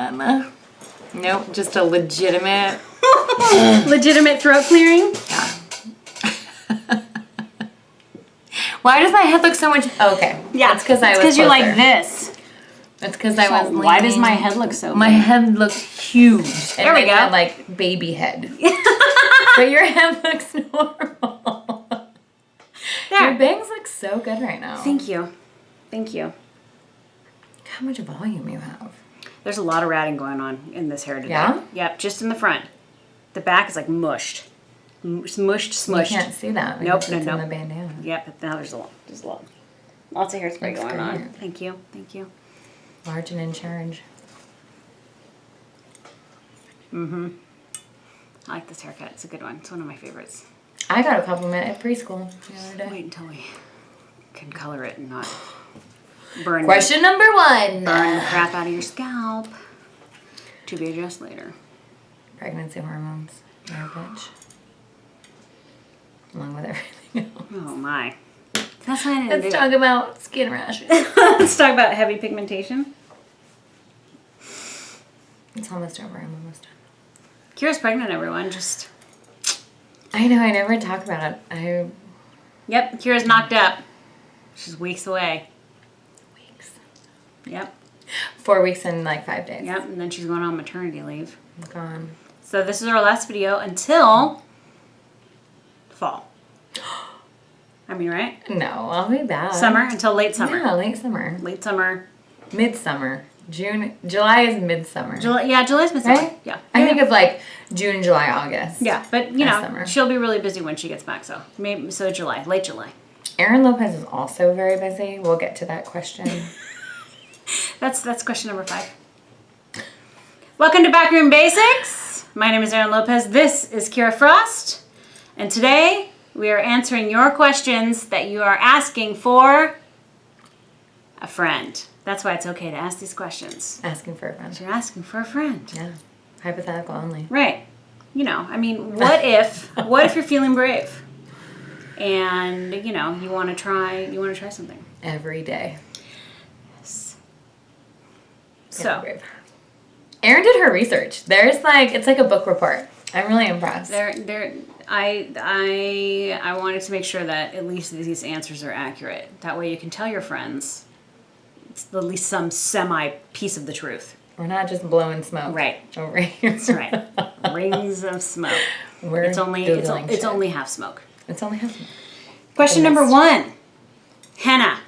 on. Nope, just a legitimate... Legitimate throat clearing? Yeah. Why does my head look so much... Oh, okay. Yeah, it's because I was because you're like closer. this. It's because I was leaning. Why does my head look so My big? head looks huge. There we go. And like baby head. But your head looks normal. There. Your bangs look so good right now. Thank you. Thank you. How much volume you have. There's a lot of ratting going on in this hair today. Yeah? Yep, just in the front. The back is like mushed. Smushed. You can't see that. Nope, because it's no. in the bandana. Yep, but now there's a lot. Lots of hairspray Looks going on. great. Thank you. Thank you. Large and in charge. I like this haircut. It's a good one. It's one of my favorites. I got a compliment at preschool the other day. Wait until we can color it and not burn Question number 1. burn the crap out of your scalp. To be addressed later. Pregnancy hormones. Yeah, bitch. Along with everything else. Oh my. That's why I didn't Let's talk about skin rashes. Let's talk about heavy pigmentation. It's almost over. I'm almost done. Kira's pregnant, everyone. Just. I know. I never talk about it. Yep, Kira's knocked up. She's weeks away. Weeks. Yep. 4 weeks and like 5 days. Yep, and then she's going on maternity leave. I'm gone. So this is our last video until fall. I mean, right? No, I'll be back. Summer until late summer. Yeah, late summer. Late summer. Midsummer. July is midsummer. July's midsummer. Right? Yeah. I think of like June, July, August. Yeah, but you know, Summer. she'll be really busy when she gets back. So maybe July, late July. Aaron Lopez is also very busy. We'll get to that question. That's question number 5. Welcome to Backroom Basics. My name is Aaron Lopez. This is Kira Frost, and today we are answering your questions that you are asking for a friend. That's why it's okay to ask these questions. Asking for a friend. You're asking for a friend. Yeah. Hypothetical only. Right. You know, I mean, what if you're feeling brave and, you know, you want to try something. Every day. Yes. So. So, Brave. Erin did her research. It's like a book report. I'm really impressed. I wanted to make sure that at least these answers are accurate. That way you can tell your friends it's at least some semi piece of the truth. We're not just blowing smoke. Right. Over here. That's right. Rings of smoke. It's only half smoke. It's only half smoke. Question number 1. Henna.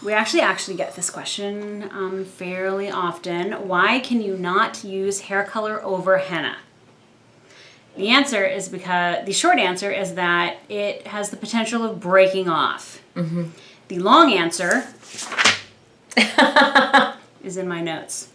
We actually get this question fairly often. Why can you not use hair color over henna? The short answer is that it has the potential of breaking off. Mm-hmm. The long answer is in my notes.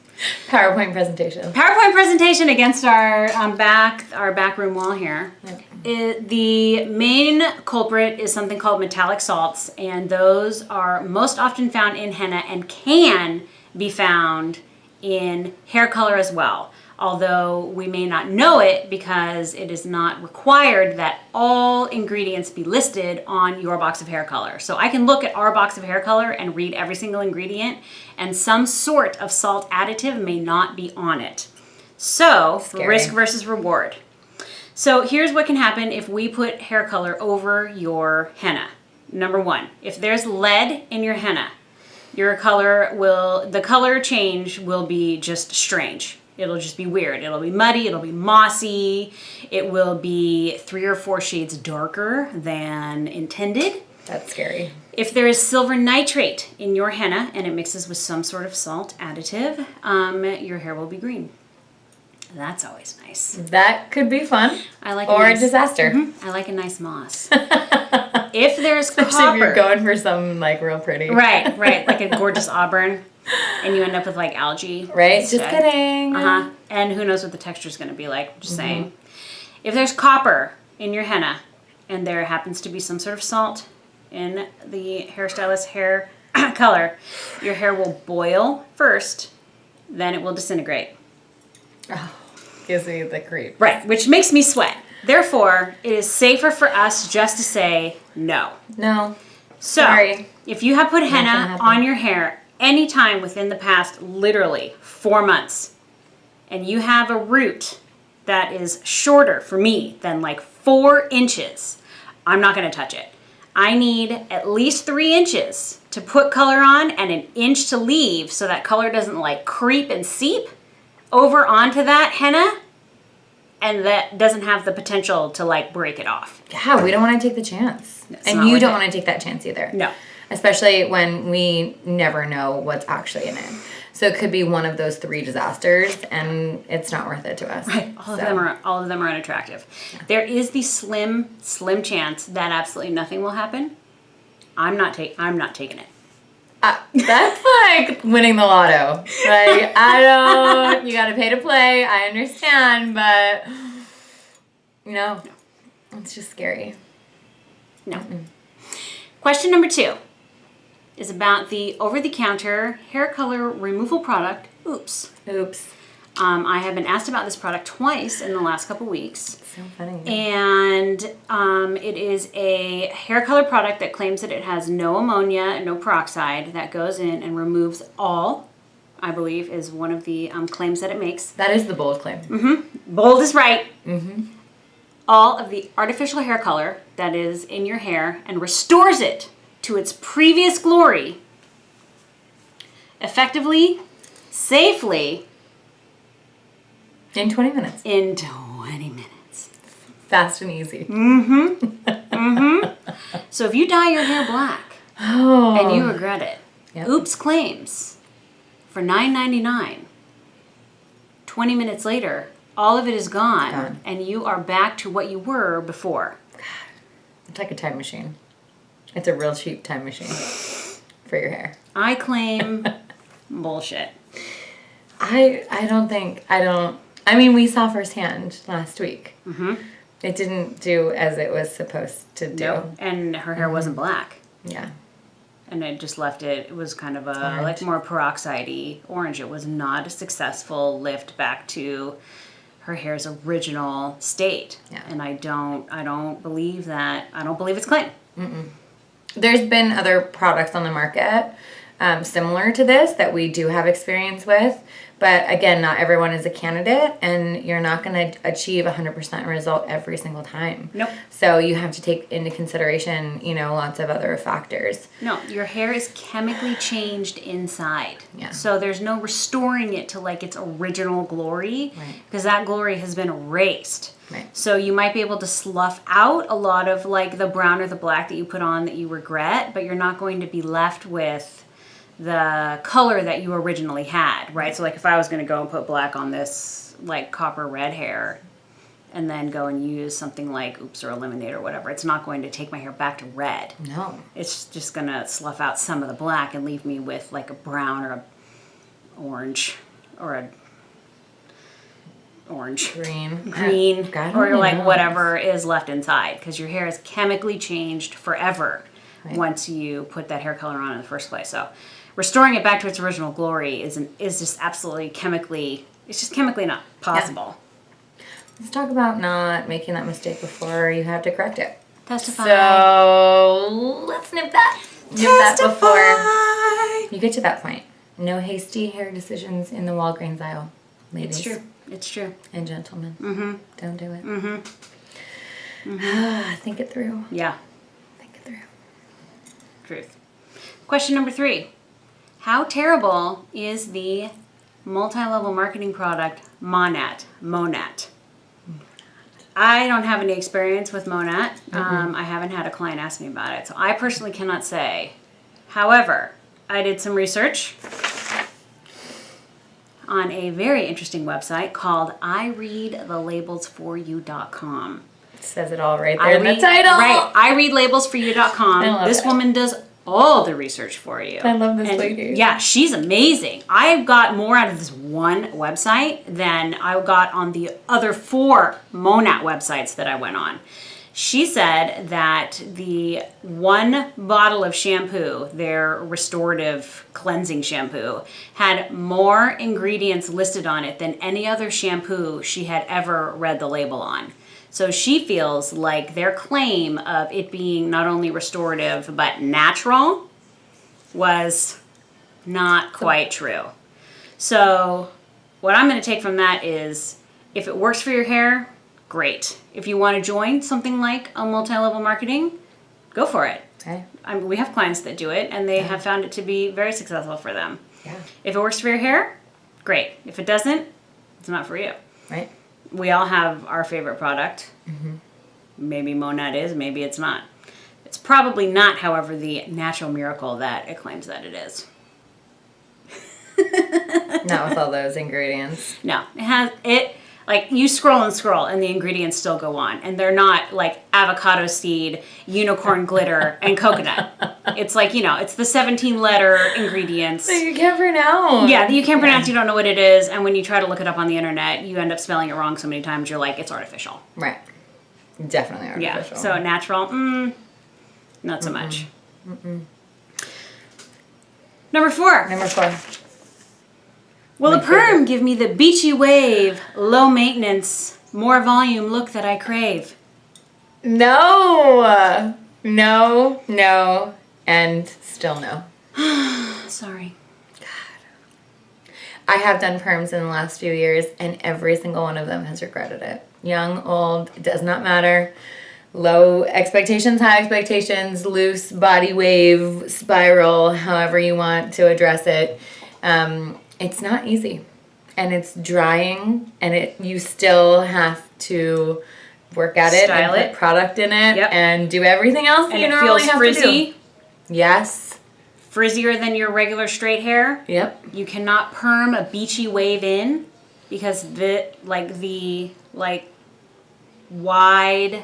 PowerPoint presentation. PowerPoint presentation against our back room wall here. Okay. The main culprit is something called metallic salts, and those are most often found in henna and can be found in hair color as well. Although we may not know it because it is not required that all ingredients be listed on your box of hair color. So I can look at our box of hair color and read every single ingredient, and some sort of salt additive may not be on it. So, Scary. Risk versus reward. So here's what can happen if we put hair color over your henna. Number 1, if there's lead in your henna, the color change will be just strange. It'll just be weird. It'll be muddy, it'll be mossy, it will be 3 or 4 shades darker than intended. That's scary. If there is silver nitrate in your henna and it mixes with some sort of salt additive, your hair will be green. That's always nice. That could be fun. A disaster. Mm-hmm. I like a nice moss. If there's Especially copper, if you're going for some like real pretty. right, like a gorgeous auburn, and you end up with like algae. Right? instead. Just kidding. And who knows what the texture is going to be like? Just saying. If there's copper in your henna, and there happens to be some sort of salt in the hairstylist's hair color, your hair will boil first, then it will disintegrate. Oh, gives me the creep. Right, which makes me sweat. Therefore, it is safer for us just to say no. No. So, Sorry. if you have put gonna henna happen. on your hair anytime within the past, literally, 4 months, and you have a root that is shorter for me than like 4 inches, I'm not going to touch it. I need at least 3 inches to put color on and an inch to leave so that color doesn't like creep and seep over onto that henna and that doesn't have the potential to like break it off. Yeah, we don't want to take the chance. And you don't want to take that chance either. No. Especially when we never know what's actually in it. So it could be one of those 3 disasters, and it's not worth it to us. Right. All of them are unattractive. Yeah. There is the slim chance that absolutely nothing will happen. I'm not taking it. That's like winning the lotto. Like, you got to pay to play. I understand, but no, it's just scary. No. Mm-mm. Question number 2 is about the over-the-counter hair color removal product, Oops. I have been asked about this product twice in the last couple weeks. So funny. And it is a hair color product that claims that it has no ammonia, no peroxide, that goes in and removes all, I believe, is one of the claims that it makes. That is the bold claim. Mm-hmm. Bold is right. Mm-hmm. All of the artificial hair color that is in your hair and restores it to its previous glory effectively, safely, in 20 minutes. In 20 minutes. Fast and easy. Mm-hmm. Mm-hmm. So if you dye your hair black and you regret it, Oops claims for $9.99. 20 minutes later, all of it is gone, and you are back to what you were before. It's like a time machine. It's a real cheap time machine for your hair. I claim bullshit. I mean, we saw firsthand last week. Mm-hmm. It didn't do as it was supposed to do. Nope. And her hair wasn't black. Yeah. And it just left it was kind of a like more peroxide-y orange. It was not a successful lift back to her hair's original state. Yeah. And I don't believe its claim. Mm-mm. There's been other products on the market similar to this that we do have experience with. But again, not everyone is a candidate, and you're not going to achieve 100% result every single time. Nope. So you have to take into consideration, lots of other factors. No, your hair is chemically changed inside. Yeah. So there's no restoring it to like its original glory, Right. because that glory has been erased. Right. So you might be able to slough out a lot of like the brown or the black that you put on that you regret, but you're not going to be left with the color that you originally had, right? So like if I was going to go and put black on this like copper red hair and then go and use something like Oops or Eliminate or whatever, it's not going to take my hair back to red. No. It's just going to slough out some of the black and leave me with like a brown or a orange or a orange. Green. God or like knows. Whatever is left inside, because your hair is chemically changed forever once you put that hair color on in the first place. So restoring it back to its original glory is just absolutely chemically not possible. Yeah. Let's talk about not making that mistake before you have to correct it. Testify. So let's nip that. That before you get to that point. No hasty hair decisions in the Walgreens aisle, ladies. It's true. And gentlemen. Mm-hmm. Don't do it. Mm-hmm. Mm-hmm. Think it through. Yeah. Think it through. Truth. Question number 3. How terrible is the multi-level marketing product Monat? I don't have any experience with Monat. Mm-hmm. I haven't had a client ask me about it, so I personally cannot say. However, I did some research on a very interesting website called ireadthelabelsforyou.com. It says it all right there in the title. Right. ireadlabelsforyou.com. This woman does all the research for you. I love this lady. Yeah, she's amazing. I got more out of this one website than I got on the other 4 Monat websites that I went on. She said that the one bottle of shampoo, their restorative cleansing shampoo, had more ingredients listed on it than any other shampoo she had ever read the label on. So she feels like their claim of it being not only restorative but natural was not quite true. So what I'm going to take from that is, if it works for your hair, great. If you want to join something like a multi-level marketing, go for it. Okay. We have clients that do it, and they have found it to be very successful for them. Yeah. If it works for your hair, great. If it doesn't, it's not for you. Right. We all have our favorite product. Mm-hmm. Maybe Monad is, maybe it's not. It's probably not, however, the natural miracle that it claims that it is. Not with all those ingredients. No, like you scroll and the ingredients still go on, and they're not like avocado seed, unicorn glitter, and coconut. It's like, it's the 17-letter ingredients that you can't pronounce. Yeah, that you can't pronounce, you don't know what it is, and when you try to look it up on the internet, you end up spelling it wrong so many times, you're like, it's artificial. Right. Definitely artificial. Yeah, so natural, not so much. Number 4. Will a perm give me the beachy wave, low maintenance, more volume look that I crave? No, and still no. Sorry. God. I have done perms in the last few years, and every single one of them has regretted it. Young, old, it does not matter. Low expectations, high expectations, loose, body wave, spiral, however you want to address it. It's not easy, and it's drying, and you still have to work at it, Style and it, put product in it, yep, and do everything else and you it normally feels have frizzy. to do. Yes. Frizzier than your regular straight hair. Yep. You cannot perm a beachy wave in because the wide,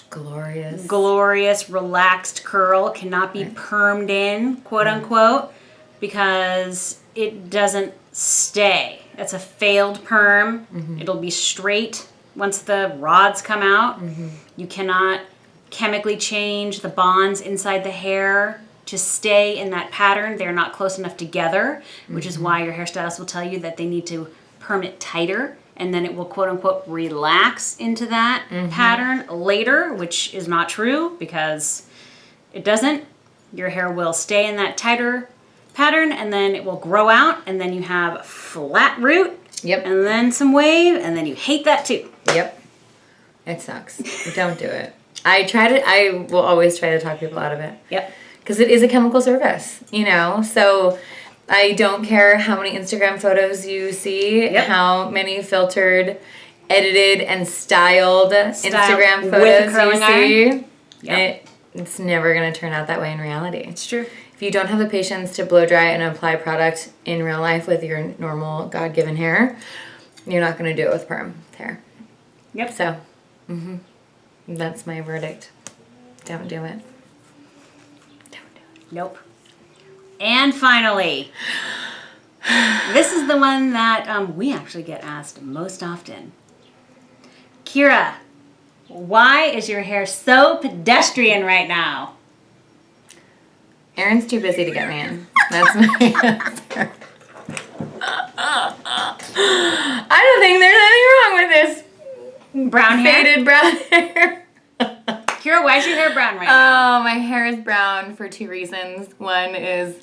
glorious, relaxed curl cannot be permed in, quote unquote, because it doesn't stay. That's a failed perm. It'll be straight once the rods come out. You cannot chemically change the bonds inside the hair to stay in that pattern. They're not close enough together, which is why your hairstylist will tell you that they need to perm it tighter, and then it will, quote unquote, relax into that pattern later, which is not true because it doesn't. Your hair will stay in that tighter pattern, and then it will grow out, and then you have flat root, Yep. and then some wave, and then you hate that too. Yep. It sucks. Don't do it. I will always try to talk people out of it. Yep. Because it is a chemical service, so I don't care how many Instagram photos you see, how many filtered, edited, and styled Instagram photos you see. Yep. It's never going to turn out that way in reality. It's true. If you don't have the patience to blow dry and apply product in real life with your normal God-given hair, you're not going to do it with perm hair. Yep. So, that's my verdict. Don't do it. Nope. And finally, this is the one that we actually get asked most often. Kira, why is your hair so pedestrian right now? Erin's too busy to get me in. That's my answer. I don't think there's anything wrong with this Brown hair? faded brown hair. Kira, why is your hair brown right now? Oh, my hair is brown for 2 reasons. One is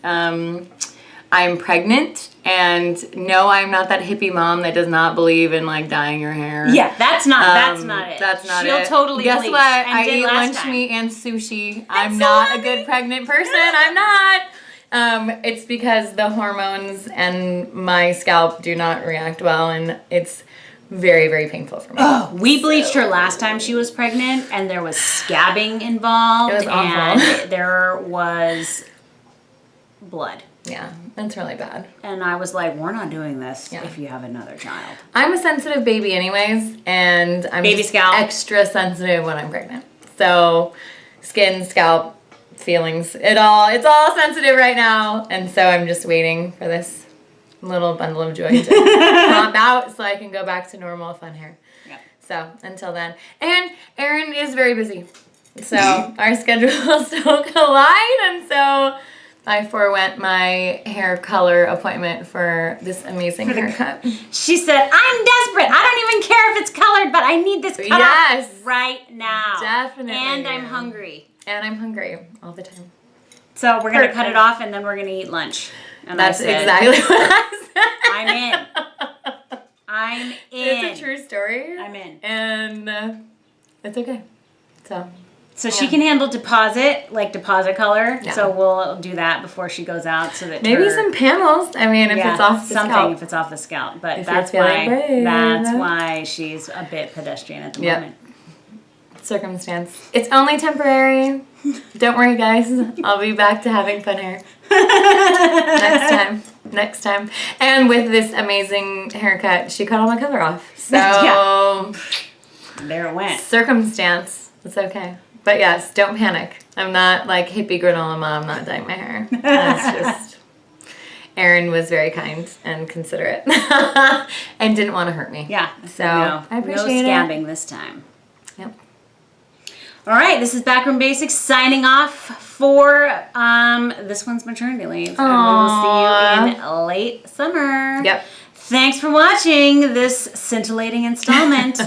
I'm pregnant, and no, I'm not that hippie mom that does not believe in dyeing your hair. Yeah, that's not it. That's not She'll it. totally Guess bleach, what? and I did eat last lunch time. meat and sushi. I'm not a good pregnant person. I'm not. It's because the hormones and my scalp do not react well, and it's very, very painful for me. Oh, we bleached her last time she was pregnant, and there was scabbing involved. It was awful. And there was blood. Yeah, that's really bad. And I was like, we're not doing this if you have another child. I'm a sensitive baby anyways, and I'm Baby just scalp. extra sensitive when I'm pregnant. So skin, scalp, feelings, it's all sensitive right now. And so I'm just waiting for this little bundle of joy to pop out so I can go back to normal fun hair. Yep. So until then. And Erin is very busy. So our schedules don't collide, and so I forewent my hair color appointment for this amazing haircut. She said, I'm desperate. I don't even care if it's colored, but I need this cut off right now. Definitely. And I'm hungry. And I'm hungry all the time. So we're going to cut it off, and then we're going to eat lunch. And That's I said, exactly what I said. I'm in. I'm in. It's a true story. I'm in. And it's okay. So she can handle deposit color. Yeah. So we'll do that before she goes out, so that maybe some panels. I mean, if it's off the scalp. if it's off the scalp. But If that's you're why feeling brave. that's why she's a bit pedestrian at the moment. Circumstance. It's only temporary. Don't worry, guys. I'll be back to having fun hair next time. And with this amazing haircut, she cut all my color off. So there it went. Circumstance. It's okay. But yes, don't panic. I'm not like hippie granola mom, not dyeing my hair. That's just Erin was very kind and considerate and didn't want to hurt me. Yeah. So no, I appreciate no it. scabbing this time. Yep. All right, this is Backroom Basics signing off for this one's maternity leave. Aww. And we will see you in late summer. Yep. Thanks for watching this scintillating installment.